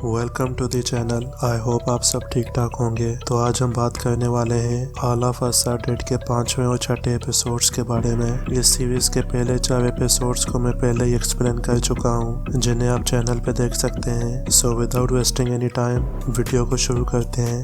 Welcome to the channel. I hope आप सब ठीक ठाक होंगे। तो आज हम बात करने वाले हैं all of us are dead के 5वें और 6ठे एपिसोड्स के बारे में। इस सीरीज के पहले 4 एपिसोड्स को मैं पहले ही एक्सप्लेन कर चुका हूँ, जिन्हें आप चैनल पे देख सकते हैं। So without wasting any time video को शुरू करते हैं।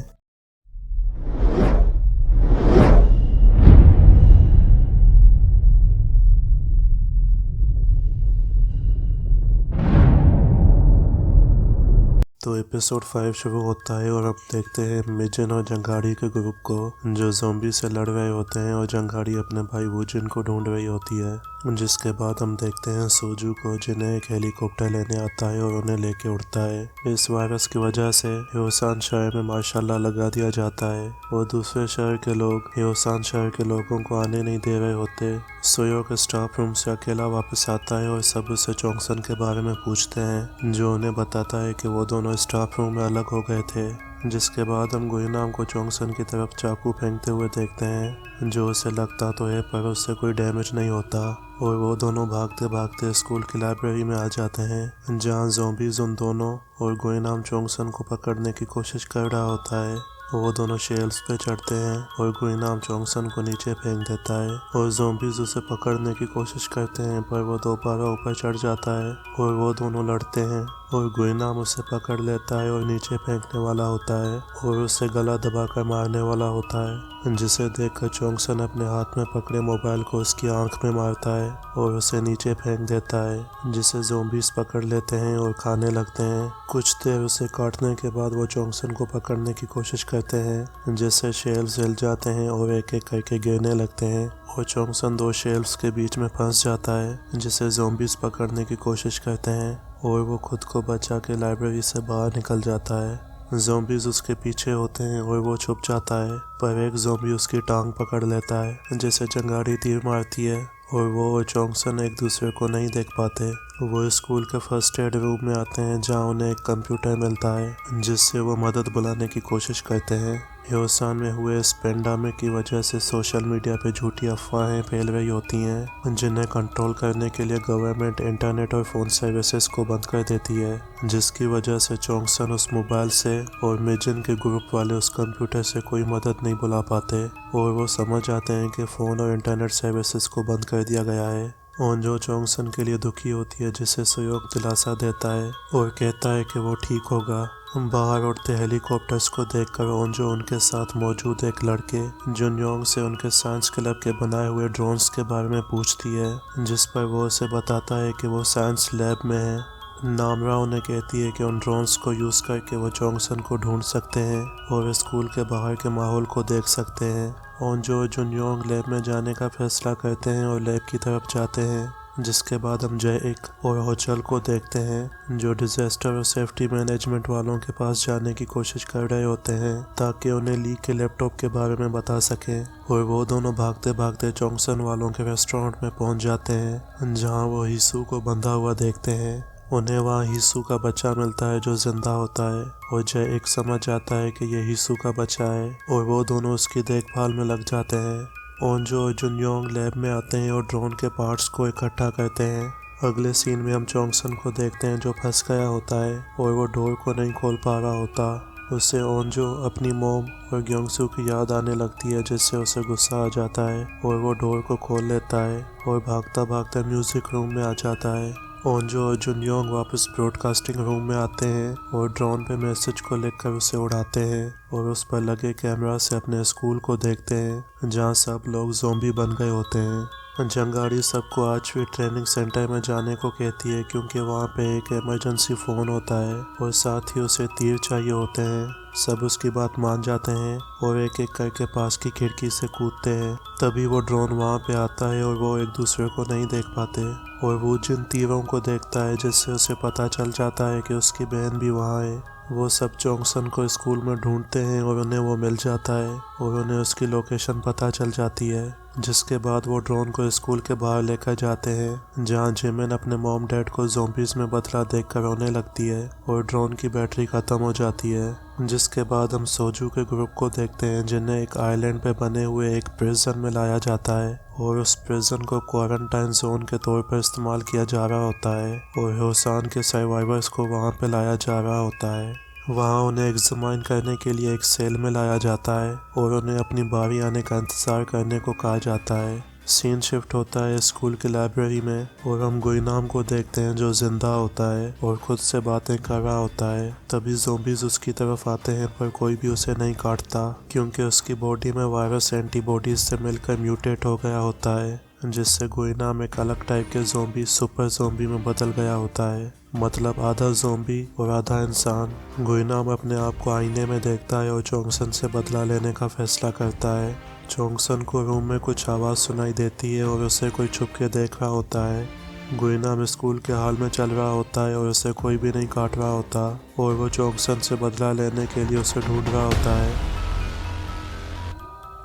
तो एपिसोड 5 शुरू होता है और हम देखते हैं मिजन और जंगाड़ी के ग्रुप को, जो ज़ॉम्बी से लड़ रहे होते हैं और जंगाड़ी अपने भाई वुजिन को ढूंढ रही होती है। जिसके बाद हम देखते हैं सोजू को, जिन्हें एक हेलीकॉप्टर लेने आता है और उन्हें लेके उड़ता है। इस वायरस की वजह से ह्योसान शहर में मार्शल लॉ लगा दिया जाता है और दूसरे शहर के लोग ह्योसान शहर के लोगों को आने नहीं दे रहे होते। सोयोक स्टाफ रूम से अकेला वापस आता है और सब उससे चोंगसन के बारे में पूछते हैं, जो उन्हें बताता है कि वो दोनों स्टाफ रूम में अलग हो गए थे। जिसके बाद हम गुइनाम को चोंगसन की तरफ चाकू फेंकते हुए देखते हैं, जो उसे लगता तो है पर उससे कोई डैमेज नहीं होता। और वो दोनों भागते भागते स्कूल की लाइब्रेरी में आ जाते हैं, जहाँ ज़ॉम्बीज उन दोनों और गुइनाम चोंगसन को पकड़ने की कोशिश कर रहा होता है। वो दोनों शेल्फ्स पे चढ़ते हैं और गुइनाम चोंगसन को नीचे फेंक देता है और ज़ॉम्बीज उसे पकड़ने की कोशिश करते हैं, पर वो दोबारा ऊपर चढ़ जाता है और वो दोनों लड़ते हैं और गुइनाम उसे पकड़ लेता है और नीचे फेंकने वाला होता है और उसे गला दबाकर मारने वाला होता है। जिसे देखकर चोंगसन अपने हाथ में पकड़े मोबाइल को उसकी आंख में मारता है और उसे नीचे फेंक देता है, जिसे ज़ॉम्बीज पकड़ लेते हैं और खाने लगते हैं। कुछ देर उसे काटने के बाद वो चोंगसन को पकड़ने की कोशिश करते हैं, जिससे शेल्फ्स हिल जाते हैं और एक एक करके गिरने लगते हैं और चोंगसन 2 शेल्फ्स के बीच में फंस जाता है, जिसे ज़ॉम्बीज पकड़ने की कोशिश करते हैं और वो खुद को बचा के लाइब्रेरी से बाहर निकल जाता है। ज़ॉम्बीज उसके पीछे होते हैं और वो छुप जाता है, पर एक ज़ॉम्बी उसकी टांग पकड़ लेता है, जिसे जंगाड़ी तीर मारती है और वो और चोंगसन एक दूसरे को नहीं देख पाते। वो स्कूल के फर्स्ट एड रूम में आते हैं, जहाँ उन्हें एक कंप्यूटर मिलता है, जिससे वो मदद बुलाने की कोशिश करते हैं। ह्योसान में हुए इस पेंडेमिक की वजह से सोशल मीडिया पे झूठी अफवाहें फैल रही होती हैं, जिन्हें कंट्रोल करने के लिए गवर्नमेंट इंटरनेट और फ़ोन सर्विसेज को बंद कर देती है, जिसकी वजह से चोंगसन उस मोबाइल से और मिजन के ग्रुप वाले उस कंप्यूटर से कोई मदद नहीं बुला पाते और वो समझ आते हैं कि फ़ोन और इंटरनेट सर्विसेज को बंद कर दिया गया है। ओंजो चोंगसन के लिए दुखी होती है, जिसे सोयोक दिलासा देता है और कहता है कि वो ठीक होगा। बाहर उड़ते हेलीकॉप्टर्स को देखकर ओंजो उनके साथ मौजूद एक लड़के जुनयोंग से उनके साइंस क्लब के बनाए हुए ड्रोन्स के बारे में पूछती है, जिस पर वो उसे बताता है कि वो साइंस लैब में है। नामरा उन्हें कहती है कि उन ड्रोन्स को यूज़ करके वो चोंगसन को ढूंढ सकते हैं और स्कूल के बाहर के माहौल को देख सकते हैं। ओंजो और जुनयोंग लैब में जाने का फैसला करते हैं और लैब की तरफ जाते हैं। जिसके बाद हम जय और होचल को देखते हैं, जो डिजास्टर और सेफ्टी मैनेजमेंट वालों के पास जाने की कोशिश कर रहे होते हैं, ताकि उन्हें ली के लैपटॉप के बारे में बता सकें। और वो दोनों भागते भागते चोंगसन वालों के रेस्टोरेंट में पहुंच जाते हैं, जहां वो हिसू को बंधा हुआ देखते हैं। उन्हें वहाँ हिसू का बच्चा मिलता है, जो जिंदा होता है और जय समझ जाता है कि ये हिसू का बच्चा है और वो दोनों उसकी देखभाल में लग जाते हैं। ओंजो और जुनयोंग लैब में आते हैं और ड्रोन के पार्ट्स को इकट्ठा करते हैं। अगले सीन में हम चोंगसन को देखते हैं, जो फंस गया होता है और वो डोर को नहीं खोल पा रहा होता। उससे ओंजो अपनी मोम और ग्योंगसू की याद आने लगती है, जिससे उसे गुस्सा आ जाता है और वो डोर को खोल लेता है और भागता भागता म्यूजिक रूम में आ जाता है। ओंजो और जुनयोंग वापस ब्रॉडकास्टिंग रूम में आते हैं और ड्रोन पे मैसेज को लिखकर उसे उड़ाते हैं और उस पर लगे कैमरा से अपने स्कूल को देखते हैं, जहाँ सब लोग ज़ॉम्बी बन गए होते हैं। जंगाड़ी सबको आज भी ट्रेनिंग सेंटर में जाने को कहती है, क्योंकि वहाँ पे एक इमरजेंसी फ़ोन होता है और साथ ही उसे तीर चाहिए होते हैं। सब उसकी बात मान जाते हैं और एक एक करके पास की खिड़की से कूदते हैं। तभी वो ड्रोन वहाँ पे आता है और वो एक दूसरे को नहीं देख पाते और वो जिन तीरों को देखता है, जिससे उसे पता चल जाता है कि उसकी बहन भी वहाँ है। वो सब चोंगसन को स्कूल में ढूंढते हैं और उन्हें वो मिल जाता है और उन्हें उसकी लोकेशन पता चल जाती है। जिसके बाद वो ड्रोन को स्कूल के बाहर लेकर जाते हैं, जहाँ जिमिन अपने मॉम डैड को ज़ॉम्बीज में बदला देखकर रोने लगती है और ड्रोन की बैटरी खत्म हो जाती है जिसके बाद हम सोजू के ग्रुप को देखते हैं जिन्हें एक आइलैंड पे बने हुए एक प्रिजन में लाया जाता है और उस प्रिजन को क्वारंटाइन जोन के तौर पर इस्तेमाल किया जा रहा होता है और होसान के सर्वाइवर्स को वहाँ पे लाया जा रहा होता है। वहाँ उन्हें एग्जामाइन करने के लिए एक सेल में लाया जाता है और उन्हें अपनी बारी आने का इंतज़ार करने को कहा जाता है। सीन शिफ्ट होता है स्कूल की लाइब्रेरी में और हम गुइनाम को देखते हैं जो जिंदा होता है और खुद से बातें कर रहा होता है। तभी ज़ोंबीज़ उसकी तरफ आते हैं पर कोई भी उसे नहीं काटता क्योंकि उसकी बॉडी में वायरस एंटीबॉडीज से मिलकर म्यूटेट हो गया होता है, जिससे गुइनाम एक अलग टाइप के ज़ोंबी सुपर ज़ोंबी में बदल गया होता है, मतलब आधा ज़ोंबी और आधा इंसान। गुइनाम अपने आप को आईने में देखता है और चोंगसन से बदला लेने का फैसला करता है। चोंगसन को रूम में कुछ आवाज़ सुनाई देती है और उसे कोई छुप के देख रहा होता है। गुइनाम स्कूल के हाल में चल रहा होता है और उसे कोई भी नहीं काट रहा होता और वो चोंगसन से बदला लेने के लिए उसे ढूंढ रहा होता है।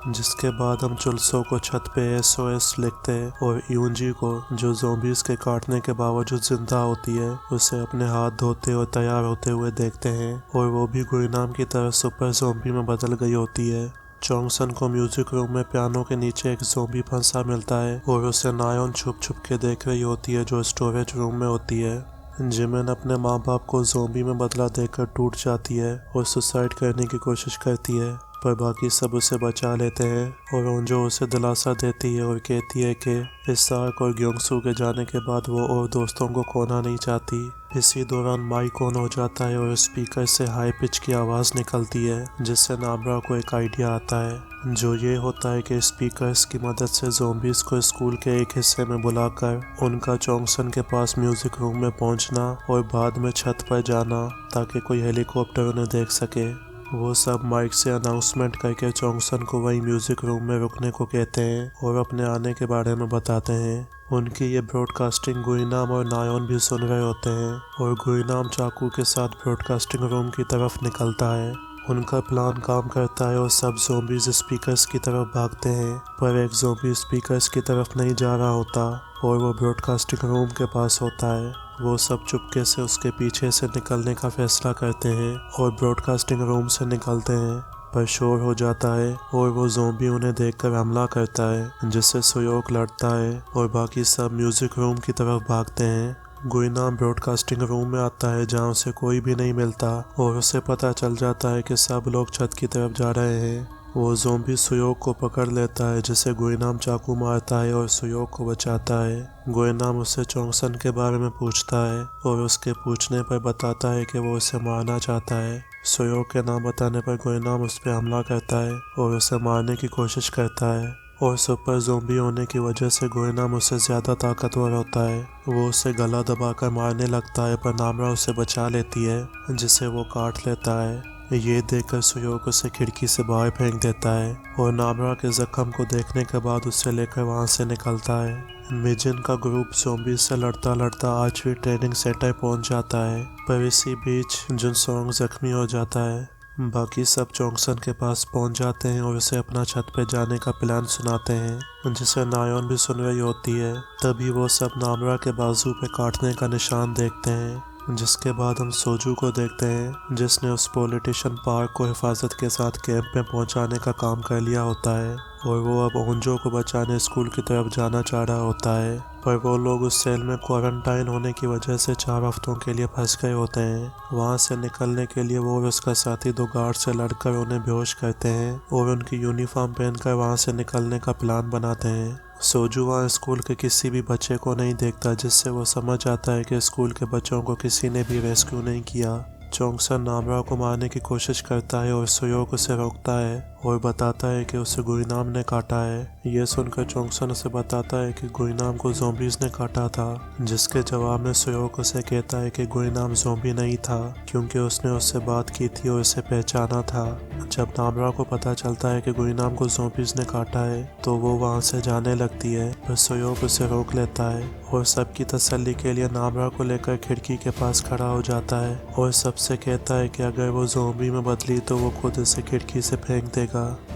जिसके बाद हम चुलसो को छत पे SOS लिखते हैं और यूंजी को, जो ज़ोंबीज़ के काटने के बावजूद जिंदा होती है, उसे अपने हाथ धोते और तैयार होते हुए देखते हैं और वो भी गुइनाम की तरह सुपर ज़ोंबी में बदल गई होती है। चोंगसन को म्यूजिक रूम में पियानो के नीचे एक ज़ोंबी फंसा मिलता है और उसे नायोन छुप छुप के देख रही होती है जो स्टोरेज रूम में होती है। जिमिन अपने माँ बाप को ज़ोंबी में बदला देकर टूट जाती है और सुसाइड करने की कोशिश करती है पर बाकी सब उसे बचा लेते हैं और ओंजो उसे दिलासा देती है और कहती है कि इसाक और ग्योंगसू के जाने के बाद वो और दोस्तों को खोना नहीं चाहती। इसी दौरान माइक ऑन हो जाता है और स्पीकर से हाई पिच की आवाज़ निकलती है जिससे नाबरा को एक आइडिया आता है जो ये होता है कि स्पीकर्स की मदद से ज़ोंबीज़ को स्कूल के एक हिस्से में बुलाकर उनका चोंगसन के पास म्यूजिक रूम में पहुंचना और बाद में छत पर जाना ताकि कोई हेलीकॉप्टर उन्हें देख सके। वो सब माइक से अनाउंसमेंट करके चोंगसन को वही म्यूजिक रूम में रुकने को कहते हैं और अपने आने के बारे में बताते हैं। उनकी ये ब्रॉडकास्टिंग गुइनाम और नायोन भी सुन रहे होते हैं और गुइनाम चाकू के साथ ब्रॉडकास्टिंग रूम की तरफ निकलता है। उनका प्लान काम करता है और सब ज़ोंबीज़ स्पीकर्स की तरफ भागते हैं पर एक ज़ोंबी स्पीकर्स की तरफ नहीं जा रहा होता और वो ब्रॉडकास्टिंग रूम के पास होता है। वो सब चुपके से उसके पीछे से निकलने का फैसला करते हैं और ब्रॉडकास्टिंग रूम से निकलते हैं पर शोर हो जाता है और वो ज़ोंबी उन्हें देखकर हमला करता है जिससे सुयोक लड़ता है और बाकी सब म्यूजिक रूम की तरफ भागते हैं। गुइनाम ब्रॉडकास्टिंग रूम में आता है जहाँ उसे कोई भी नहीं मिलता और उसे पता चल जाता है कि सब लोग छत की तरफ जा रहे हैं। वो ज़ोंबी सुयोक को पकड़ लेता है जिसे गुइनाम चाकू मारता है और सुयोक को बचाता है। गुइनाम उससे चोंगसन के बारे में पूछता है और उसके पूछने पर बताता है कि वो उसे मारना चाहता है। सुयोक के नाम बताने पर गुइनाम उस पर हमला करता है और उसे मारने की कोशिश करता है और सुपर ज़ोंबी होने की वजह से गुइनाम उससे ज़्यादा ताकतवर होता है। वो उसे गला दबाकर मारने लगता है पर नामरा उसे बचा लेती है जिसे वो काट लेता है। ये देखकर सुयोक उसे खिड़की से बाहर फेंक देता है और नामरा के जख्म को देखने के बाद उसे लेकर वहां से निकलता है। मिजिन का ग्रुप ज़ोंबी से लड़ता लड़ता आर्चरी ट्रेनिंग सेंटर पहुंच जाता है पर इसी बीच जुनसोंग जख्मी हो जाता है। बाकी सब चोंगसन के पास पहुंच जाते हैं और उसे अपना छत पे जाने का प्लान सुनाते हैं जिसे नायोन भी सुन रही होती है। तभी वो सब नामरा के बाजू पे काटने का निशान देखते हैं। जिसके बाद हम सोजू को देखते हैं जिसने उस पॉलिटिशियन पार्क को हिफाजत के साथ कैंप में पहुंचाने का काम कर लिया होता है और वो अब ओंजो को बचाने स्कूल की तरफ जाना चाह रहा होता है पर वो लोग उस सेल में क्वारंटाइन होने की वजह से 4 हफ्तों के लिए फंस गए होते हैं। वहाँ से निकलने के लिए वो और उसका साथी 2 गार्ड से लड़कर उन्हें बेहोश करते हैं और उनकी यूनिफॉर्म पहनकर वहाँ से निकलने का प्लान बनाते हैं। सोजू वहाँ स्कूल के किसी भी बच्चे को नहीं देखता जिससे वो समझ आता है कि स्कूल के बच्चों को किसी ने भी रेस्क्यू नहीं किया। चोंगसन नामरा को मारने की कोशिश करता है और सुयोक उसे रोकता है और बताता है कि उसे गुइनाम ने काटा है। ये सुनकर चोंगसन उसे बताता है कि गुइनाम को ज़ोंबीज़ ने काटा था जिसके जवाब में सुयोक उसे कहता है कि गुइनाम ज़ोंबी नहीं था क्योंकि उसने उससे बात की थी और उसे पहचाना था। जब नामरा को पता चलता है कि गुइनाम को ज़ोंबीज़ ने काटा है तो वो वहाँ से जाने लगती है पर सुयोक उसे रोक लेता है और सबकी तसल्ली के लिए नामरा को लेकर खिड़की के पास खड़ा हो जाता है और सबसे कहता है कि अगर वो ज़ोंबी में बदली तो वो खुद इसे खिड़की से फेंक देगा।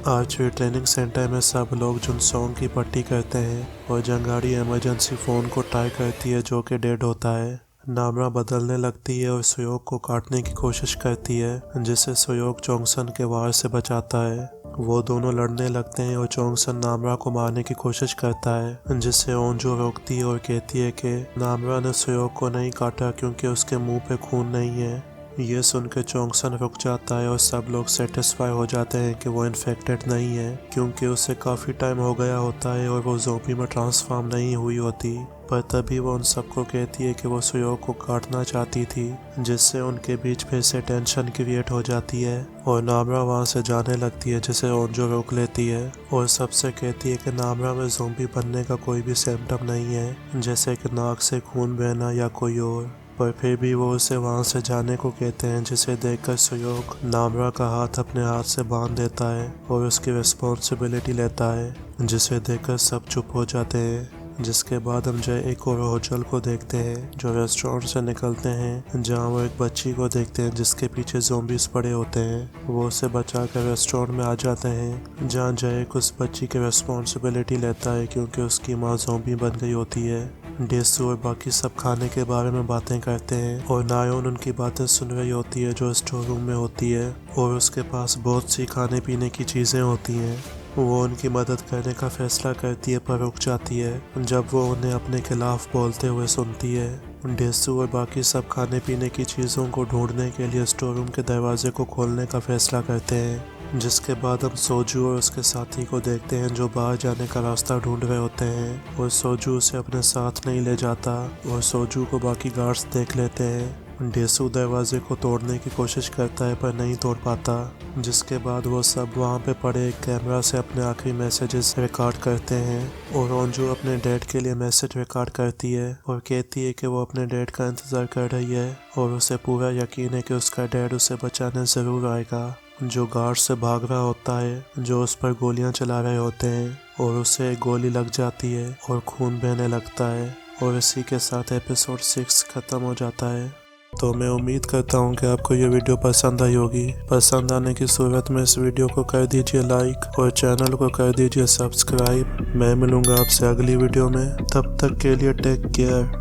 आर्चरी ट्रेनिंग सेंटर में सब लोग जुनसोंग की पट्टी करते हैं और जंगाड़ी इमरजेंसी फ़ोन को ट्राई करती है जो कि डेड होता है। नामरा बदलने लगती है और सोयोग को काटने की कोशिश करती है, जिससे सोयोग चोंगसन के वार से बचाता है। वो दोनों लड़ने लगते हैं और चोंगसन नामरा को मारने की कोशिश करता है, जिससे ओंजो रोकती है और कहती है कि नामरा ने सोयोग को नहीं काटा क्योंकि उसके मुंह पे खून नहीं है। ये सुनकर चोंगसन रुक जाता है और सब लोग सेटिस्फाई हो जाते हैं कि वो इन्फेक्टेड नहीं है, क्योंकि उसे काफ़ी टाइम हो गया होता है और वो ज़ोंबी में ट्रांसफॉर्म नहीं हुई होती। पर तभी वो उन सबको कहती है कि वो सोयोग को काटना चाहती थी, जिससे उनके बीच फिर से टेंशन क्रिएट हो जाती है और नामरा वहाँ से जाने लगती है, जिसे ओंजो रोक लेती है और सबसे कहती है कि नामरा में ज़ोंबी बनने का कोई भी सिम्टम नहीं है, जैसे कि नाक से खून बहना या कोई और। पर फिर भी वो उसे वहाँ से जाने को कहते हैं, जिसे देखकर सोयोग नामरा का हाथ अपने हाथ से बांध देता है और उसकी रिस्पॉन्सिबिलिटी लेता है, जिसे देखकर सब चुप हो जाते हैं। जिसके बाद हम जो एक और होटल को देखते हैं जो रेस्टोरेंट से निकलते हैं, जहाँ वो एक बच्ची को देखते हैं जिसके पीछे ज़ोंबीज पड़े होते हैं। वो उसे बचाकर रेस्टोरेंट में आ जाते हैं, जहाँ जयक उस बच्ची की रिस्पॉन्सिबिलिटी लेता है क्योंकि उसकी माँ ज़ोंबी बन गई होती है। डेसू और बाकी सब खाने के बारे में बातें करते हैं और नायोन उनकी बातें सुन रही होती है जो स्टोर रूम में होती है, और उसके पास बहुत सी खाने पीने की चीज़ें होती हैं। वो उनकी मदद करने का फैसला करती है पर रुक जाती है जब वो उन्हें अपने खिलाफ बोलते हुए सुनती है। डेसू और बाकी सब खाने पीने की चीज़ों को ढूंढने के लिए स्टोर रूम के दरवाजे को खोलने का फैसला करते हैं, जिसके बाद हम सोजू और उसके साथी को देखते हैं जो बाहर जाने का रास्ता ढूंढ रहे होते हैं और सोजू उसे अपने साथ नहीं ले जाता और सोजू को बाकी गार्ड्स देख लेते हैं। डेसू दरवाजे को तोड़ने की कोशिश करता है पर नहीं तोड़ पाता, जिसके बाद वो सब वहाँ पे पड़े एक कैमरा से अपने आखिरी मैसेजेस रिकॉर्ड करते हैं और ओंजो अपने डैड के लिए मैसेज रिकॉर्ड करती है और कहती है कि वो अपने डैड का इंतज़ार कर रही है और उसे पूरा यकीन है कि उसका डैड उसे बचाने ज़रूर आएगा। जो गार्ड से भाग रहा होता है जो उस पर गोलियां चला रहे होते हैं और उसे एक गोली लग जाती है और खून बहने लगता है, और इसी के साथ एपिसोड 6 ख़त्म हो जाता है। तो मैं उम्मीद करता हूँ कि आपको ये वीडियो पसंद आई होगी। पसंद आने की सूरत में इस वीडियो को कर दीजिए लाइक और चैनल को कर दीजिए सब्सक्राइब। मैं मिलूँगा आपसे अगली वीडियो में, तब तक के लिए टेक केयर।